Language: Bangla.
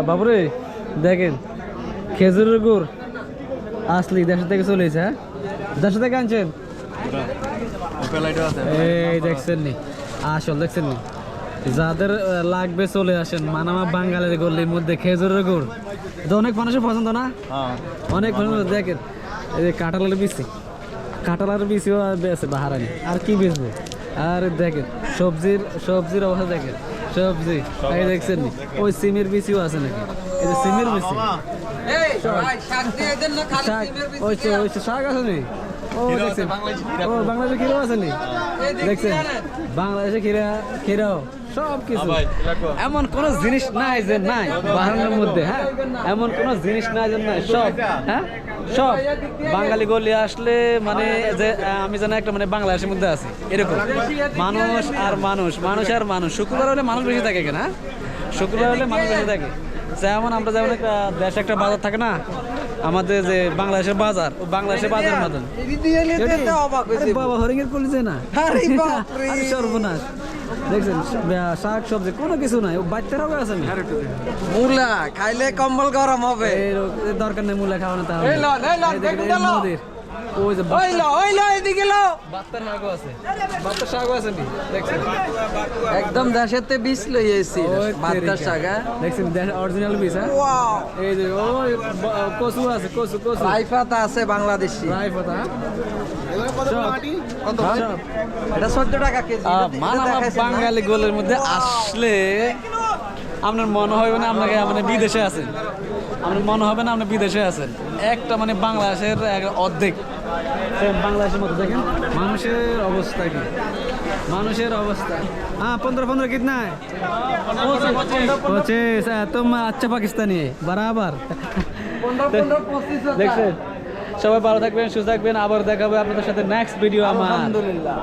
বাবুরে দেখেন খেজুরের গুড় আসলি দেশ থেকে চলেছে। হ্যাঁ, দেশ থেকে আনছেন? এই দেখছেন নি, আসল দেখছেন নি, যাদের লাগবে চলে আসেন। মানামা বাঙালির গল্লির মধ্যে খেজুরের গুড় তো অনেক মানুষের পছন্দ না, অনেক পছন্দ। দেখেন এই যে কাঁঠালের বিচি, কাঁঠালের বিচিও আছে বাহারানি, আর কি বেচবো। আর দেখেন সবজির অবস্থা দেখেন, সবজি এই দেখছেন নি, ওই সিমের বিচিও আছে নাকি, এই যে সিমের বিচি, শাক আছে নি, ও দেখছেন, ও বাংলাদেশে খিরাও আছে নি, দেখছেন বাংলাদেশে খিরাও সব কিছু। এমন কোন জিনিস নাই যে নাই বাহারানের মধ্যে। হ্যাঁ, এমন কোন জিনিস নাই যে নাই, সব। হ্যাঁ, সব বাঙালি গলি আসলে মানে যে আমি জানি একটা মানে বাংলাদেশের মধ্যে আছি এরকম। মানুষ আর মানুষ, মানুষ আর মানুষ। শুক্রবার হলে মানুষ বেশি থাকে কেনা, শুক্রবার হলে মানুষ বেশি থাকে। যেমন আমরা যেমন একটা দেশে একটা বাজার থাকে না, আমাদের যে বাংলাদেশের বাজার, ও বাংলাদেশের বাজারের মতন। বাবা হরিণের কলিজে না, সর্বনাশ। দেখছেন শাক সবজি কোনো কিছু নাই, বাচ্চারাও আছে না। মূলা খাইলে কম্বল গরম হবে, দরকার নেই মূলা খাওয়ানো। তাহলে নদীর ওই যে বাত্তার শাকও আছে, বাত্তার শাকও আছে নি, দেখছেন একদম দেশেতে বীজ লইয়েছি বাত্তার শাক। দেখছেন অরিজিনাল বীজ। এই যে ওই কচু আছে, কচু কচু রাই পাতা আছে বাংলাদেশি রাই পাতা। এটা 14 টাকা কেজি। বাঙালি গোলের মধ্যে আসলে আপনার মনে হবে না আপনাকে মানে বিদেশে আছেন, আপনার মনে হবে না আপনি বিদেশে আছেন। একটা মানে বাংলাদেশের অর্ধেক বাংলাদেশের মতো। দেখেন মানুষের অবস্থা কি, মানুষের অবস্থা। হ্যাঁ 15 कितना है? 25। तुम अच्छा पाकिस्तानी है बराबर। দেখছেন, সবাই ভালো থাকবেন, সুস্থ থাকবেন। আবার দেখা হবে আপনাদের সাথে নেক্সট ভিডিও আমার। আলহামদুলিল্লাহ।